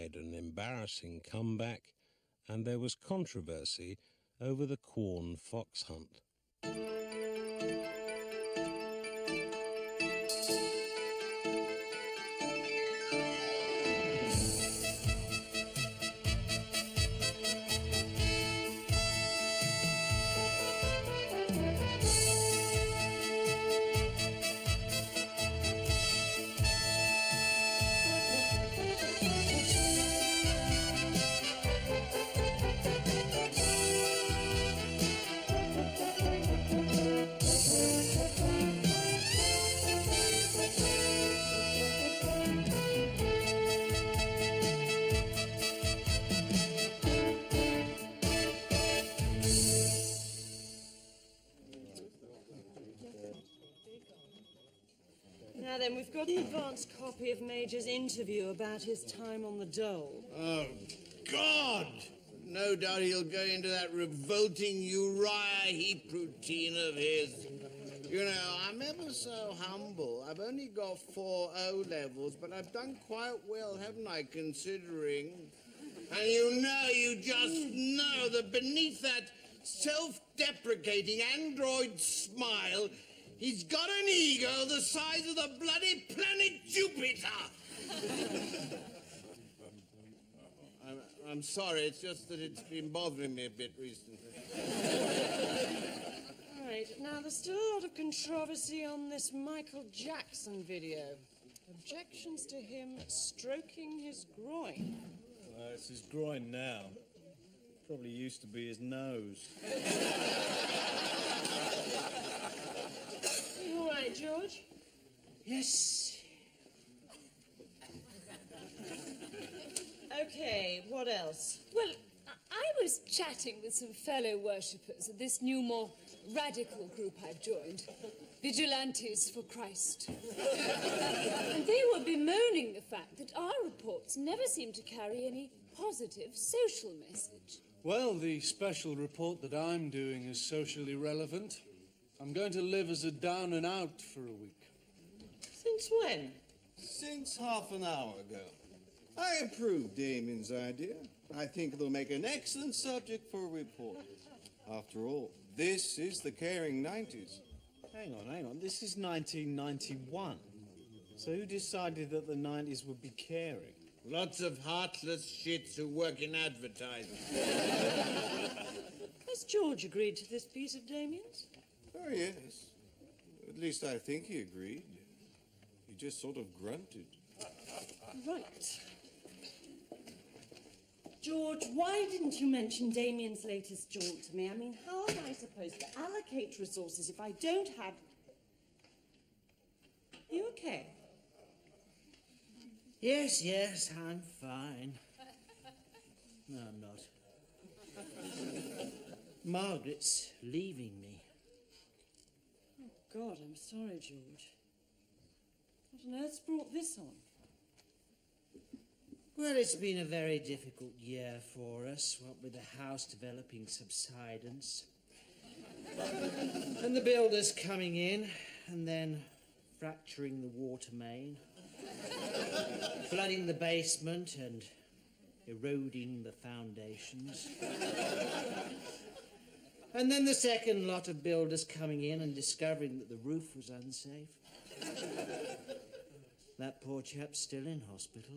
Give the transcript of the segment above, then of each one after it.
made an embarrassing comeback, and there was controversy over the Quorn fox hunt. Now then, we've got an advanced copy of Major's interview about his time on the dole. Oh, God! No doubt he'll go into that revolting Uriah Heep routine of his. You know, I'm ever so humble. I've only got 4 O-levels, but I've done quite well, haven't I, considering? And you just know that beneath that self-deprecating android smile, he's got an ego the size of the bloody planet Jupiter! I'm sorry, it's just that it's been bothering me a bit recently. Right, now there's still a lot of controversy on this Michael Jackson video. Objections to him stroking his groin. It's his groin now. Probably used to be his nose. You all right, George? Yes. Okay, what else? Well, I was chatting with some fellow worshippers of this new, more radical group I've joined, Vigilantes for Christ. And they were bemoaning the fact that our reports never seem to carry any positive social message. Well, the special report that I'm doing is socially relevant. I'm going to live as a down and out for a week. Since when? Since half an hour ago. I approve Damien's idea. I think it'll make an excellent subject for a report. After all, this is the caring 90s. Hang on. This is 1991. So who decided that the 90s would be caring? Lots of heartless shits who work in advertising. Has George agreed to this piece of Damien's? Oh, yes. At least I think he agreed. He just sort of grunted. Right. George, why didn't you mention Damien's latest jaunt to me? I mean, how am I supposed to allocate resources if I don't have... You okay? Yes, I'm fine. No, I'm not. Margaret's leaving me. Oh, God, I'm sorry, George. What on earth's brought this on? Well, it's been a very difficult year for us, what with the house developing subsidence. And the builders coming in, and then fracturing the water main, flooding the basement and eroding the foundations. And then the second lot of builders coming in and discovering that the roof was unsafe. That poor chap's still in hospital.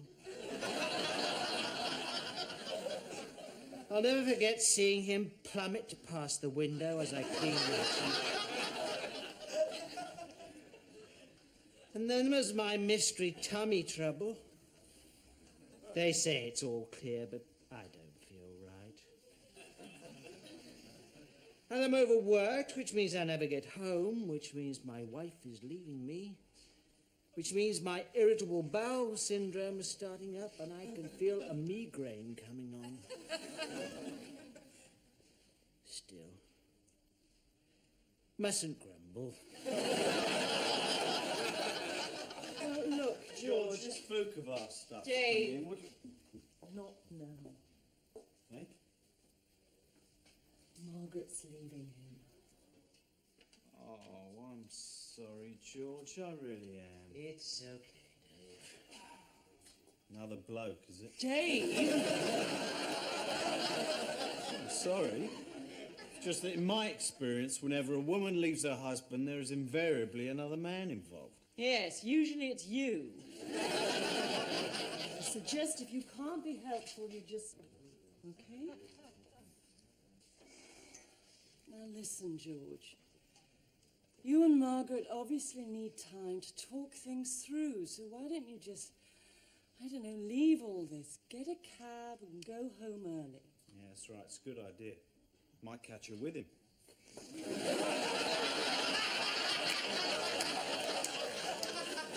I'll never forget seeing him plummet past the window as I cleaned my teeth. And then there's my mystery tummy trouble. They say it's all clear, but I don't feel right. And I'm overworked, which means I never get home, which means my wife is leaving me, which means my irritable bowel syndrome is starting up and I can feel a migraine coming on. Still, mustn't grumble. Look, George. Just spoke of our stuff. Dave. What? Not now. Eh? Margaret's leaving him. Oh, I'm sorry, George. I really am. It's okay, Dave. Another bloke, is it? Dave! I'm sorry. It's just that in my experience, whenever a woman leaves her husband, there is invariably another man involved. Yes, usually it's you. I suggest if you can't be helpful, you just... Okay? Now listen, George. You and Margaret obviously need time to talk things through, so why don't you just, I don't know, leave all this, get a cab and go home early. Yeah, that's right. It's a good idea. Might catch her with him.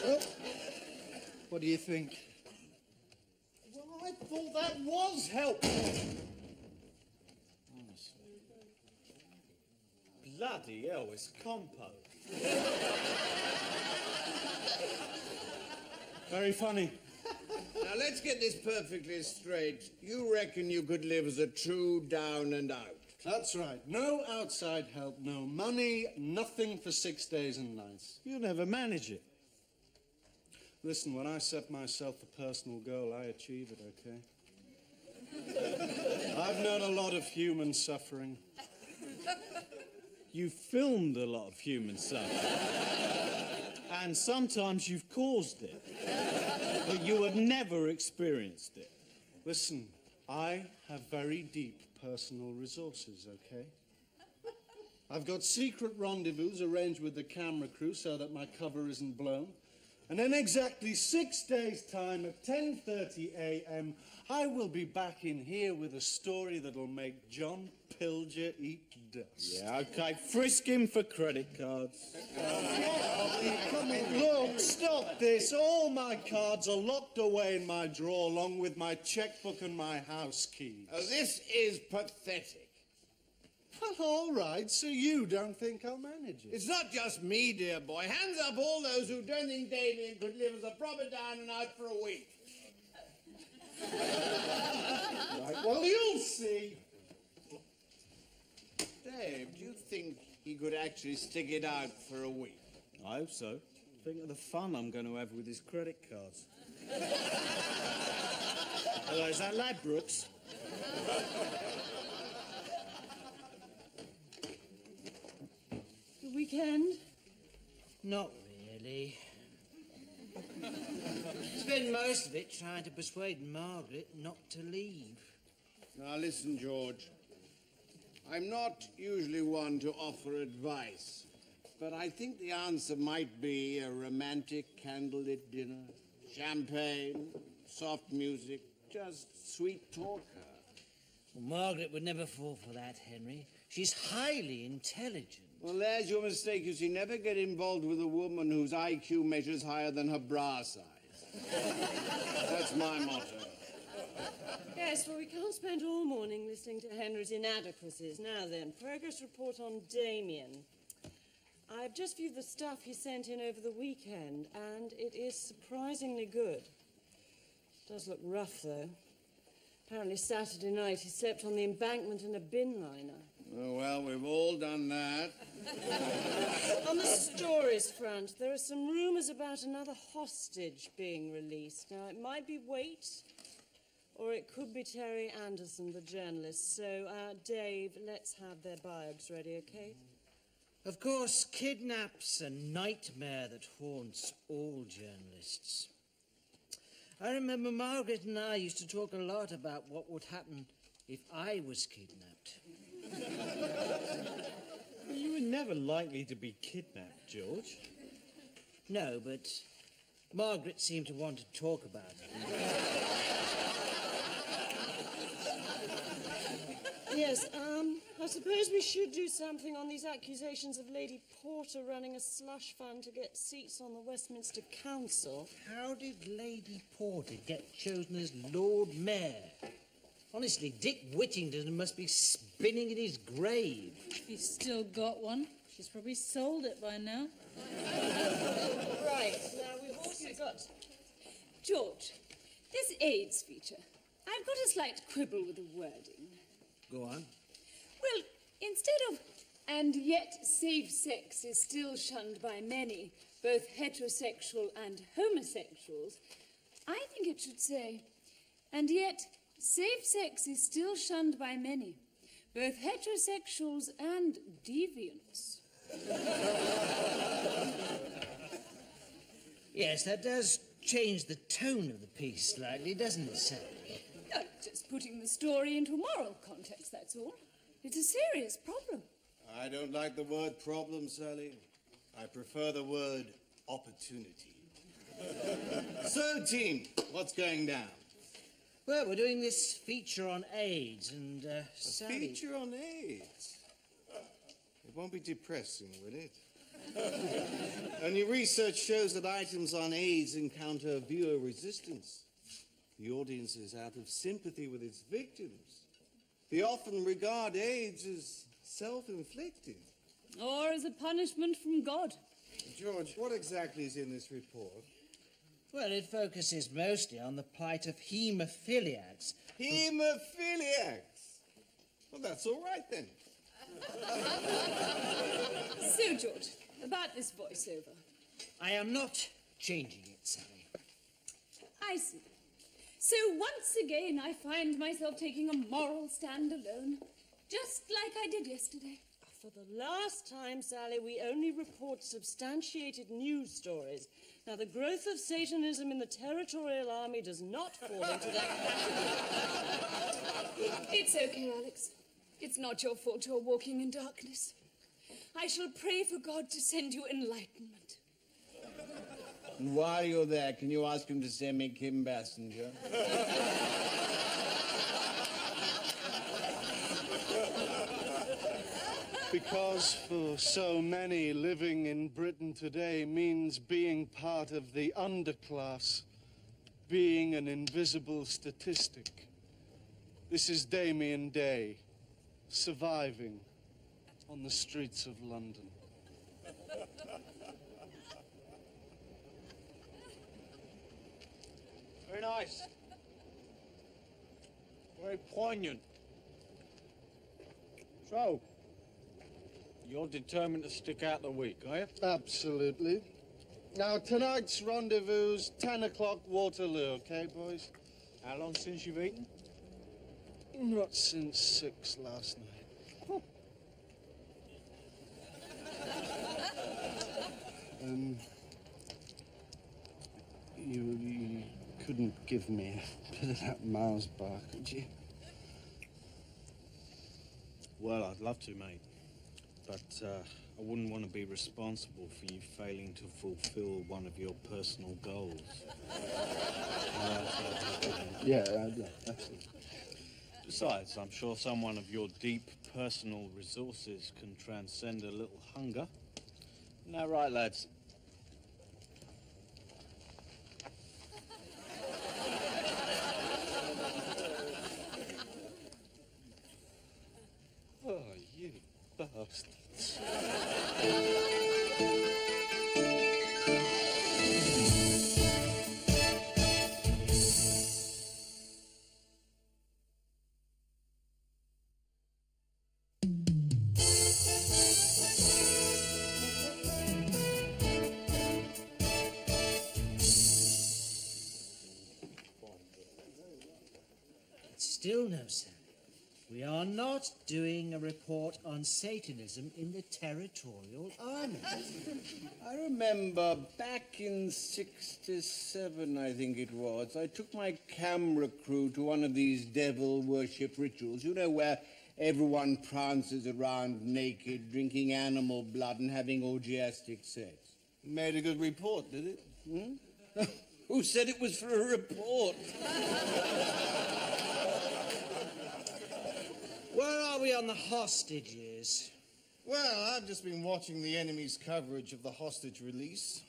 Well, what do you think? Well, I thought that was helpful. Honestly. Bloody hell, it's compo. Very funny. Now, let's get this perfectly straight. You reckon you could live as a true down and out? That's right. No outside help, no money, nothing for 6 days and nights. You'll never manage it. Listen, when I set myself a personal goal, I achieve it, okay? I've known a lot of human suffering. You've filmed a lot of human suffering. And sometimes you've caused it. But you have never experienced it. Listen, I have very deep personal resources, okay? I've got secret rendezvous arranged with the camera crew so that my cover isn't blown. And in exactly 6 days' time at 10:30 a.m., I will be back in here with a story that'll make John Pilger eat dust. Yeah, okay. Frisk him for credit cards. Come on, look, stop this. All my cards are locked away in my drawer along with my checkbook and my house keys. Oh, this is pathetic. Well, all right, so you don't think I'll manage it? It's not just me, dear boy. Hands up all those who don't think Damien could live as a proper down and out for a week. Right, well, you'll see. Dave, do you think he could actually stick it out for a week? I hope so. Think of the fun I'm going to have with his credit cards. Hello, is that Ladbrokes? The weekend? Not really. Spent most of it trying to persuade Margaret not to leave. Now, listen, George. I'm not usually one to offer advice, but I think the answer might be a romantic candlelit dinner, champagne, soft music, just sweet talk her. Well, Margaret would never fall for that, Henry. She's highly intelligent. Well, there's your mistake. You see, never get involved with a woman whose IQ measures higher than her bra size. That's my motto. Yes, well, we can't spend all morning listening to Henry's inadequacies. Now then, progress report on Damien. I've just viewed the stuff he sent in over the weekend, and it is surprisingly good. Does look rough, though. Apparently Saturday night he slept on the embankment in a bin liner. Oh, well, we've all done that. On the stories front, there are some rumours about another hostage being released. Now, it might be Waite, or it could be Terry Anderson, the journalist. So, Dave, let's have their bios ready, okay? Of course, kidnap's a nightmare that haunts all journalists. I remember Margaret and I used to talk a lot about what would happen if I was kidnapped. Well, you were never likely to be kidnapped, George. No, but Margaret seemed to want to talk about it. Yes, I suppose we should do something on these accusations of Lady Porter running a slush fund to get seats on the Westminster Council. How did Lady Porter get chosen as Lord Mayor? Honestly, Dick Whittington must be spinning in his grave. He's still got one. She's probably sold it by now. Right, now we've also got... George, this AIDS feature. I've got a slight quibble with the wording. Go on. Well, instead of, and yet safe sex is still shunned by many, both heterosexual and homosexuals, I think it should say, and yet safe sex is still shunned by many, both heterosexuals and deviants. Yes, that does change the tone of the piece slightly, doesn't it, Sally? Just putting the story into a moral context, that's all. It's a serious problem. I don't like the word problem, Sally. I prefer the word opportunity. So, team, what's going down? Well, we're doing this feature on AIDS, and Sally... Feature on AIDS? It won't be depressing, will it? And your research shows that items on AIDS encounter viewer resistance. The audience is out of sympathy with its victims. They often regard AIDS as self-inflicted. Or as a punishment from God. George, what exactly is in this report? Well, it focuses mostly on the plight of haemophiliacs. Haemophiliacs? Well, that's all right then. So, George, about this voiceover. I am not changing it, Sally. I see. So once again I find myself taking a moral stand alone, just like I did yesterday. For the last time, Sally, we only report substantiated news stories. Now, the growth of Satanism in the Territorial Army does not fall into that category. It's okay, Alex. It's not your fault you're walking in darkness. I shall pray for God to send you enlightenment. And while you're there, can you ask him to send me Kim Bassinger? Because for so many, living in Britain today means being part of the underclass, being an invisible statistic. This is Damien Day, surviving on the streets of London. Very nice. Very poignant. So, you're determined to stick out the week, are you? Absolutely. Now, tonight's rendezvous's 10 o'clock Waterloo, okay, boys? How long since you've eaten? Not since 6 last night. You couldn't give me a bit of that Mars bar, could you? Well, I'd love to, mate. But I wouldn't want to be responsible for you failing to fulfill one of your personal goals. Yeah, absolutely. Besides, I'm sure someone of your deep personal resources can transcend a little hunger. Isn't that right, lads? Oh, you bastards. Still no, Sally. We are not doing a report on Satanism in the Territorial Army. I remember back in '67, I think it was, I took my camera crew to one of these devil worship rituals, you know, where everyone prances around naked, drinking animal blood and having orgiastic sex. Made a good report, did it? Hmm? Who said it was for a report? Where are we on the hostages? Well, I've just been watching the enemy's coverage of the hostage release,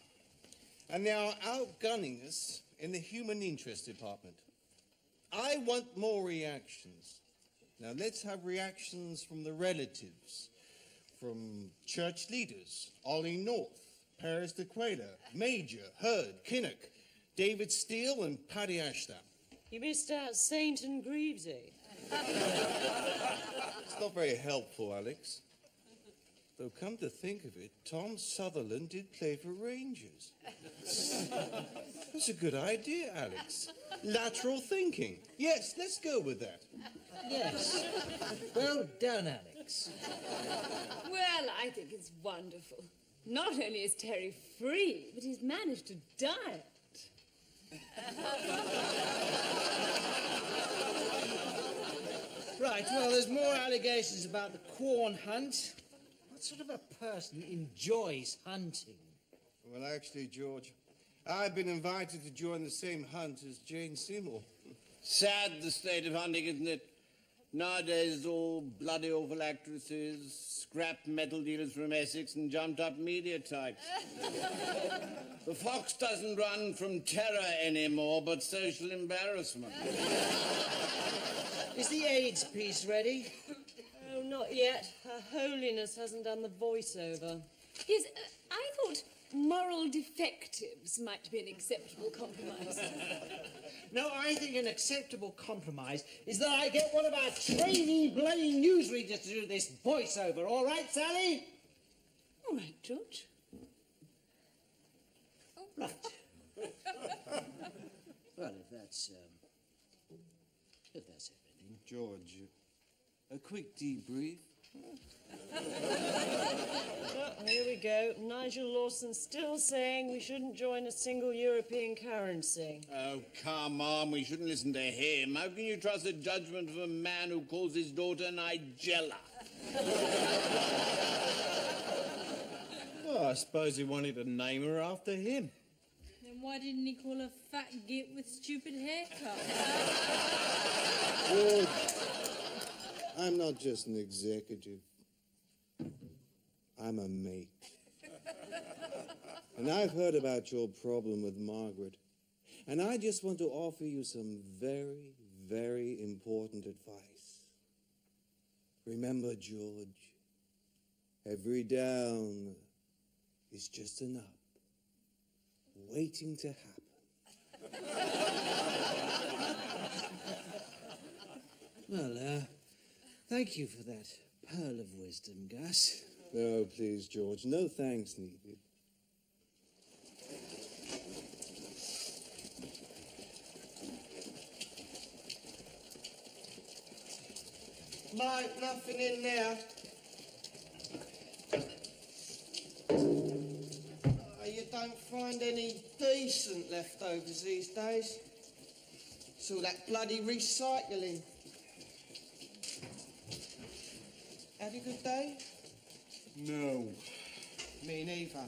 and they are outgunning us in the human interest department. I want more reactions. Now, let's have reactions from the relatives, from church leaders, Ollie North, Paris de Quayle, Major, Hurd, Kinnock, David Steele, and Paddy Ashdown. You missed out Saint and Greavesy. It's not very helpful, Alex. Though, come to think of it, Tom Sutherland did play for Rangers. That's a good idea, Alex. Lateral thinking. Yes, let's go with that. Yes. Well done, Alex. Well, I think it's wonderful. Not only is Terry free, but he's managed to diet. Right, well, there's more allegations about the Quorn hunt. What sort of a person enjoys hunting? Well, actually, George, I've been invited to join the same hunt as Jane Seymour. Sad, the state of hunting, isn't it? Nowadays, it's all bloody awful actresses, scrap metal dealers from Essex, and jumped-up media types. The fox doesn't run from terror anymore, but social embarrassment. Is the AIDS piece ready? Oh, not yet. Her Holiness hasn't done the voiceover. Yes, I thought moral defectives might be an acceptable compromise. No, I think an acceptable compromise is that I get one of our trainee bloody newsreaders to do this voiceover. All right, Sally? All right, George. Right. Well, if that's everything. George, a quick debrief. Oh, here we go. Nigel Lawson still saying we shouldn't join a single European currency. Oh, come on, we shouldn't listen to him. How can you trust the judgment of a man who calls his daughter Nigella? Well, I suppose he wanted to name her after him. Then why didn't he call her fat git with stupid haircut? George, I'm not just an executive. I'm a mate. And I've heard about your problem with Margaret. And I just want to offer you some very, very important advice. Remember, George, every down is just an up, waiting to happen. Well, thank you for that pearl of wisdom, Gus. No, please, George, no thanks needed. Mate, nothing in there. You don't find any decent leftovers these days. It's all that bloody recycling. Had a good day? No. Me neither.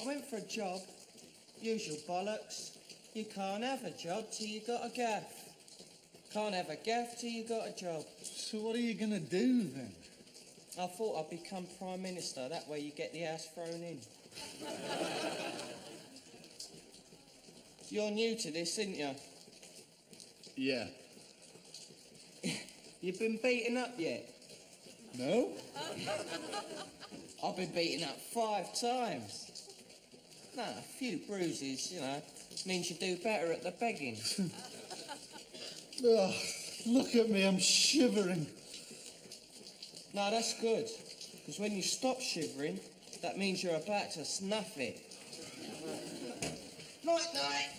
I went for a job. Usual bollocks. You can't have a job till you got a gaff. Can't have a gaff till you got a job. So what are you going to do then? I thought I'd become Prime Minister. That way you get the house thrown in. You're new to this, aren't you? Yeah. You've been beaten up yet? No? I've been beaten up 5 times. No, a few bruises, you know, means you do better at the begging. Oh, look at me, I'm shivering. No, that's good, because when you stop shivering, that means you're about to snuff it. Night, night.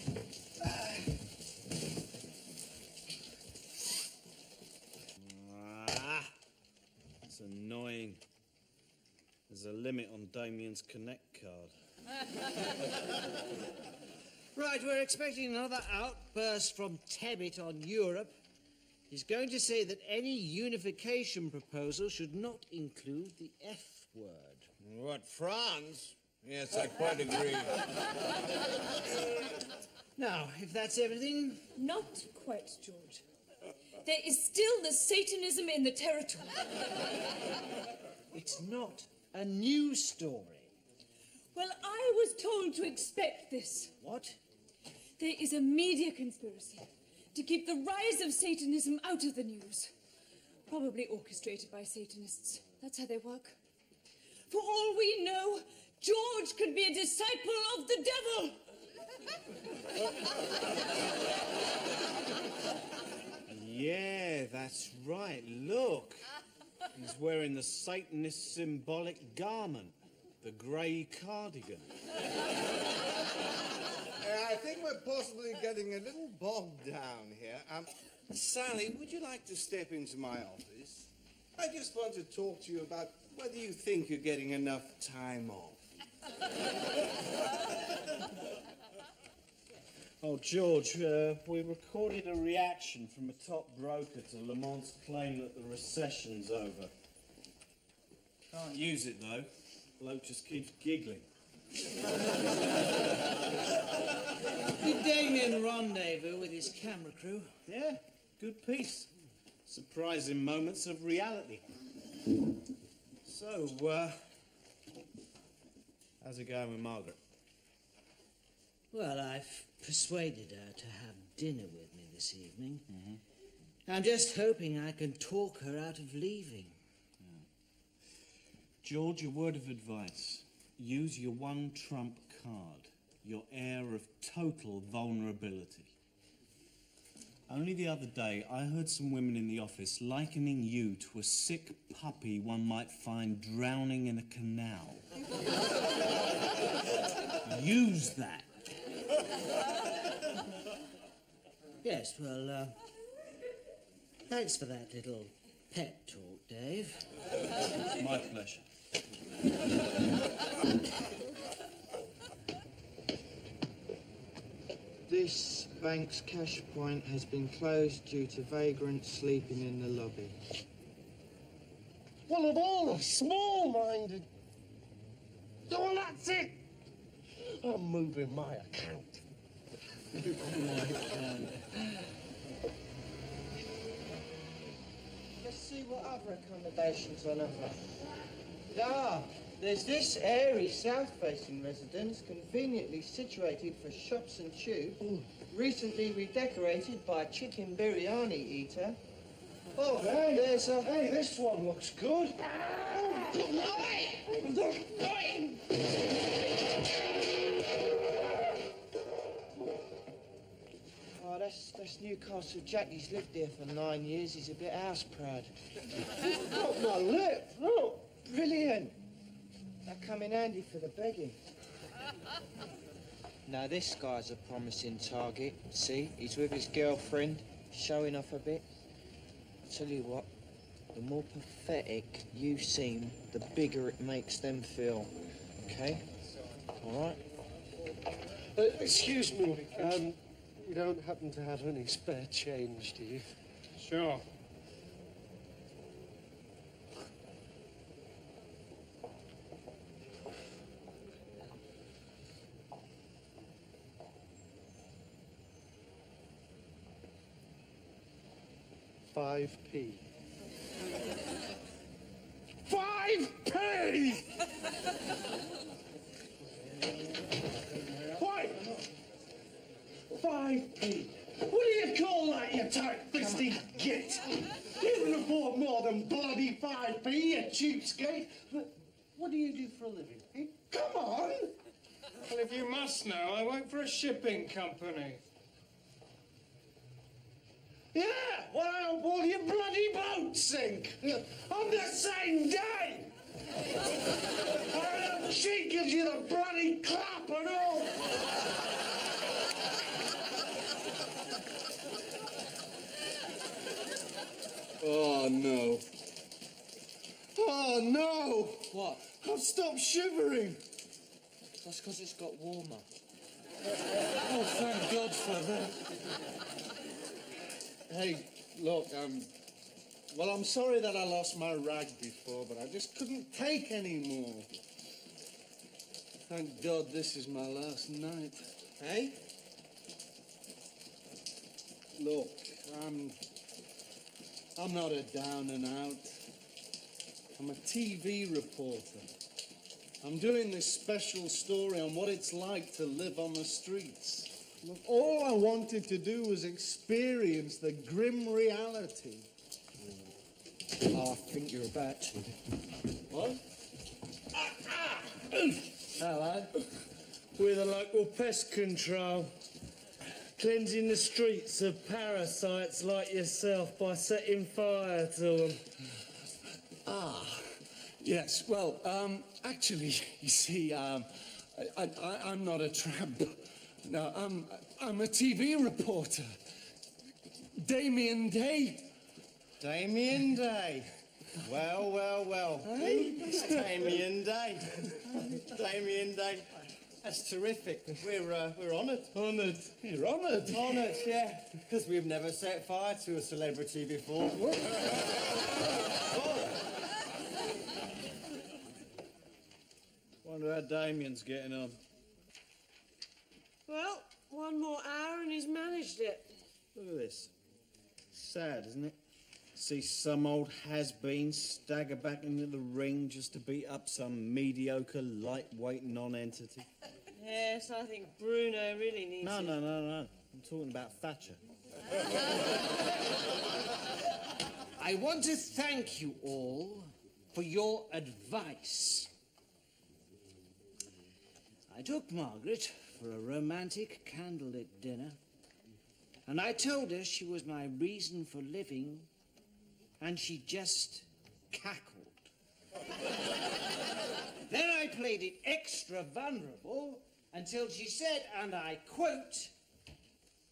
It's annoying. There's a limit on Damien's Connect card. Right, we're expecting another outburst from Tebbit on Europe. He's going to say that any unification proposal should not include the F word. What, France? Yes, I quite agree. Now, if that's everything, Not quite, George. There is still the Satanism in the territory. it's not a news story. Well, I was told to expect this. What? There is a media conspiracy to keep the rise of Satanism out of the news. Probably orchestrated by Satanists. That's how they work. For all we know, George could be a disciple of the devil. Yeah, that's right. Look. He's wearing the Satanist symbolic garment, the grey cardigan. I think we're possibly getting a little bogged down here. Sally, would you like to step into my office? I just want to talk to you about whether you think you're getting enough time off. Oh, George, we recorded a reaction from a top broker to Lamont's claim that the recession's over. Can't use it, though. Bloke just keeps giggling. Did Damien rendezvous with his camera crew? Yeah, good piece. Surprising moments of reality. So, how's it going with Margaret? Well, I've persuaded her to have dinner with me this evening. I'm just hoping I can talk her out of leaving. George, a word of advice. Use your one trump card, your air of total vulnerability. Only the other day, I heard some women in the office likening you to a sick puppy one might find drowning in a canal. Use that. Yes, well, thanks for that little pep talk, Dave. My pleasure. This bank's cash point has been closed due to vagrants sleeping in the lobby. Well, of all the small-minded... Oh, that's it! I'm moving my account. Let's see what other accommodations on offer. There's this airy south-facing residence conveniently situated for shops and tube, recently redecorated by a chicken biryani eater. Oh, Hey, there's a... Hey, this one looks good. Oh, that's Newcastle Jack. He's lived there for 9 years. He's a bit house proud. Got my lip, look. Brilliant. That come in handy for the begging. Now, this guy's a promising target. See, he's with his girlfriend, showing off a bit. I tell you what, the more pathetic you seem, the bigger it makes them feel. Okay? All right? Excuse me, you don't happen to have any spare change, do you? Sure. £5p. 5p! Why? 5p. What do you call that, you tight-fisted git? You can afford more than bloody 5p, you cheapskate. What do you do for a living? Eh? Come on! Well, if you must know, I work for a shipping company. Yeah, well, I hope all your bloody boats sink on the same day. I hope she gives you the bloody clap and all. Oh, no. Oh, no. What? I've stopped shivering. That's because it's got warmer. Oh, thank God for that. Hey, look, well, I'm sorry that I lost my rag before, but I just couldn't take any more. Thank God this is my last night. Hey? Look, I'm not a down and out. I'm a TV reporter. I'm doing this special story on what it's like to live on the streets. Look, all I wanted to do was experience the grim reality. Oh, I think you're about to. What? Hello. We're the local pest control. Cleansing the streets of parasites like yourself by setting fire to them. Yes, well, actually, you see, I'm not a tramp. No, I'm a TV reporter. Damien Day. Damien Day. Well, well, well. Hey? Damien Day. Damien Day. That's terrific. We're honoured. Honoured. You're honoured. Honoured, yeah. Because we've never set fire to a celebrity before. Wonder how Damien's getting on. Well, one more hour and he's managed it. Look at this. Sad, isn't it? See some old has-been stagger back into the ring just to beat up some mediocre, lightweight non-entity. Yes, I think Bruno really needs No. it. I'm talking about Thatcher. I want to thank you all for your advice. I took Margaret for a romantic candlelit dinner, and I told her she was my reason for living, and she just cackled. Then I played it extra vulnerable until she said, and I quote,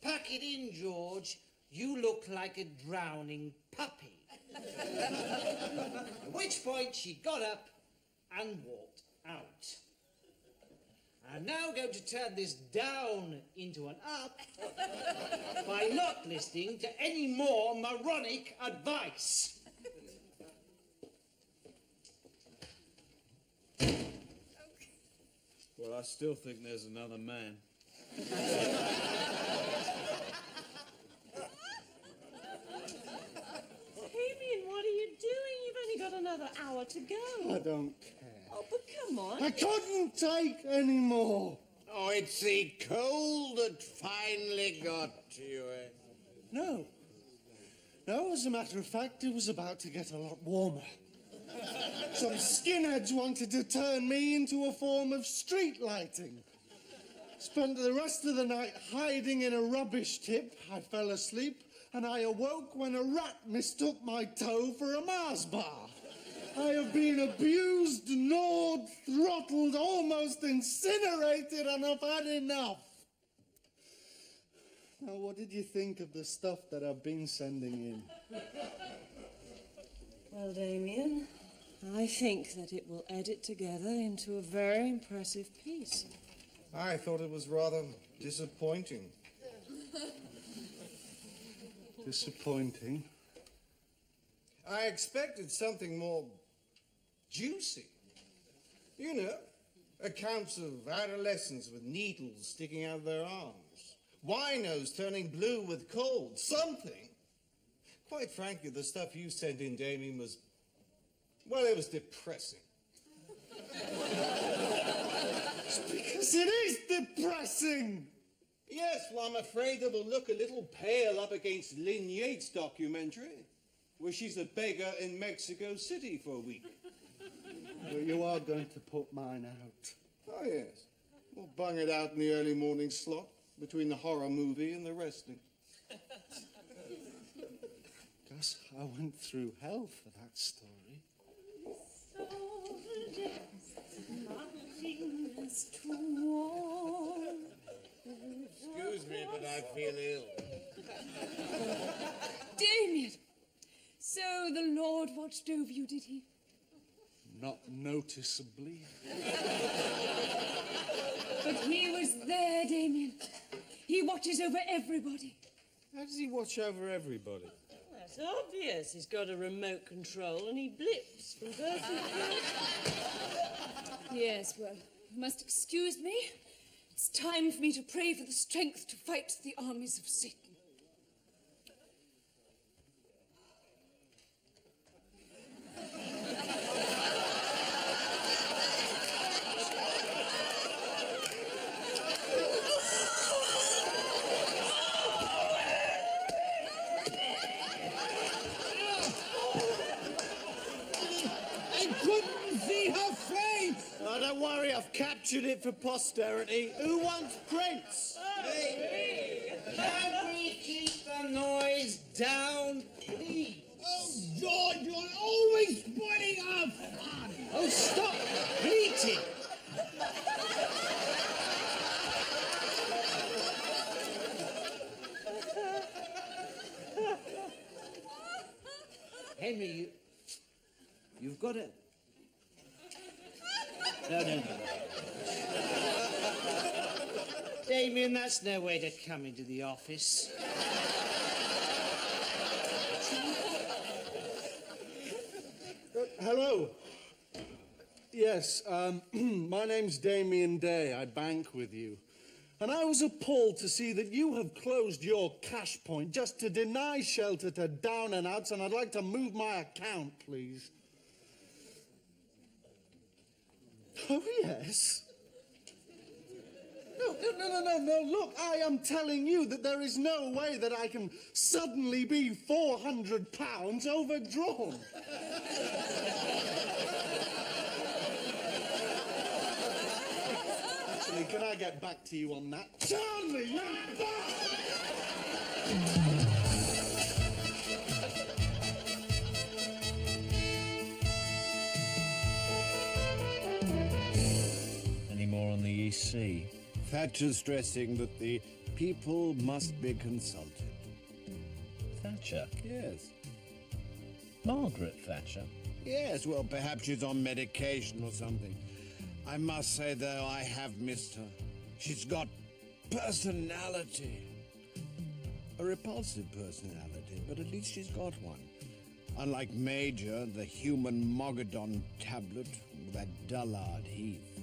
"Pack it in, George, you look like a drowning puppy." At which point she got up and walked out. I'm now going to turn this down into an up by not listening to any more moronic advice. Well, I still think there's another man. Damien, what are you doing? You've only got another hour to go. I don't care. Oh, but come on. I couldn't take any more. Oh, it's the cold that finally got to you, eh? No. No, as a matter of fact, it was about to get a lot warmer. Some skinheads wanted to turn me into a form of street lighting. Spent the rest of the night hiding in a rubbish tip. I fell asleep, and I awoke when a rat mistook my toe for a Mars bar. I have been abused, gnawed, throttled, almost incinerated, and I've had enough. Now, what did you think of the stuff that I've been sending in? Well, Damien, I think that it will edit together into a very impressive piece. I thought it was rather disappointing. Disappointing. I expected something more juicy. You know, accounts of adolescents with needles sticking out of their arms, winos turning blue with cold, something. Quite frankly, the stuff you sent in, Damien, was, well, it was depressing. Because it is depressing! Yes, well, I'm afraid it will look a little pale up against Lynn Yates' documentary, where she's a beggar in Mexico City for a week. Well, you are going to put mine out. Oh, yes. We'll bung it out in the early morning slot between the horror movie and the wrestling. Gus, I went through hell for that story. Excuse me, but I feel ill. Damien! So the Lord watched over you, did he? Not noticeably. But he was there, Damien. He watches over everybody. How does he watch over everybody? That's obvious. He's got a remote control and he blips from birth to birth. Yes, well, you must excuse me. It's time for me to pray for the strength to fight the armies of Satan. Oh, don't worry, I've captured it for posterity. Who wants Prince? Can we keep the noise down, please? Oh, George, you're always spoiling Henry, you've got to... No. Damien, that's no way to come into the office. Hello. Yes, my name's Damien Day. I bank with you. And I was appalled to see that you have closed your cash point just to deny shelter to down and outs, and I'd like to move my account, please. Oh, yes. No, look, I am telling you that there is no way that I can suddenly be £400 overdrawn. Actually, can I get back to you on that? Charlie, you're back! Any more on the EC? Thatcher stressing that the people must be consulted. Thatcher? Yes. Margaret Thatcher? Yes, well, perhaps she's on medication or something. I must say, though, I have missed her. She's got personality. A repulsive personality, but at least she's got one. Unlike Major, the human Mogadon tablet, or that dullard Heath.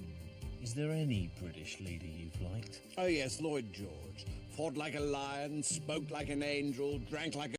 Is there any British leader you've liked? Oh, yes, Lloyd George. Fought like a lion, spoke like an angel, drank like a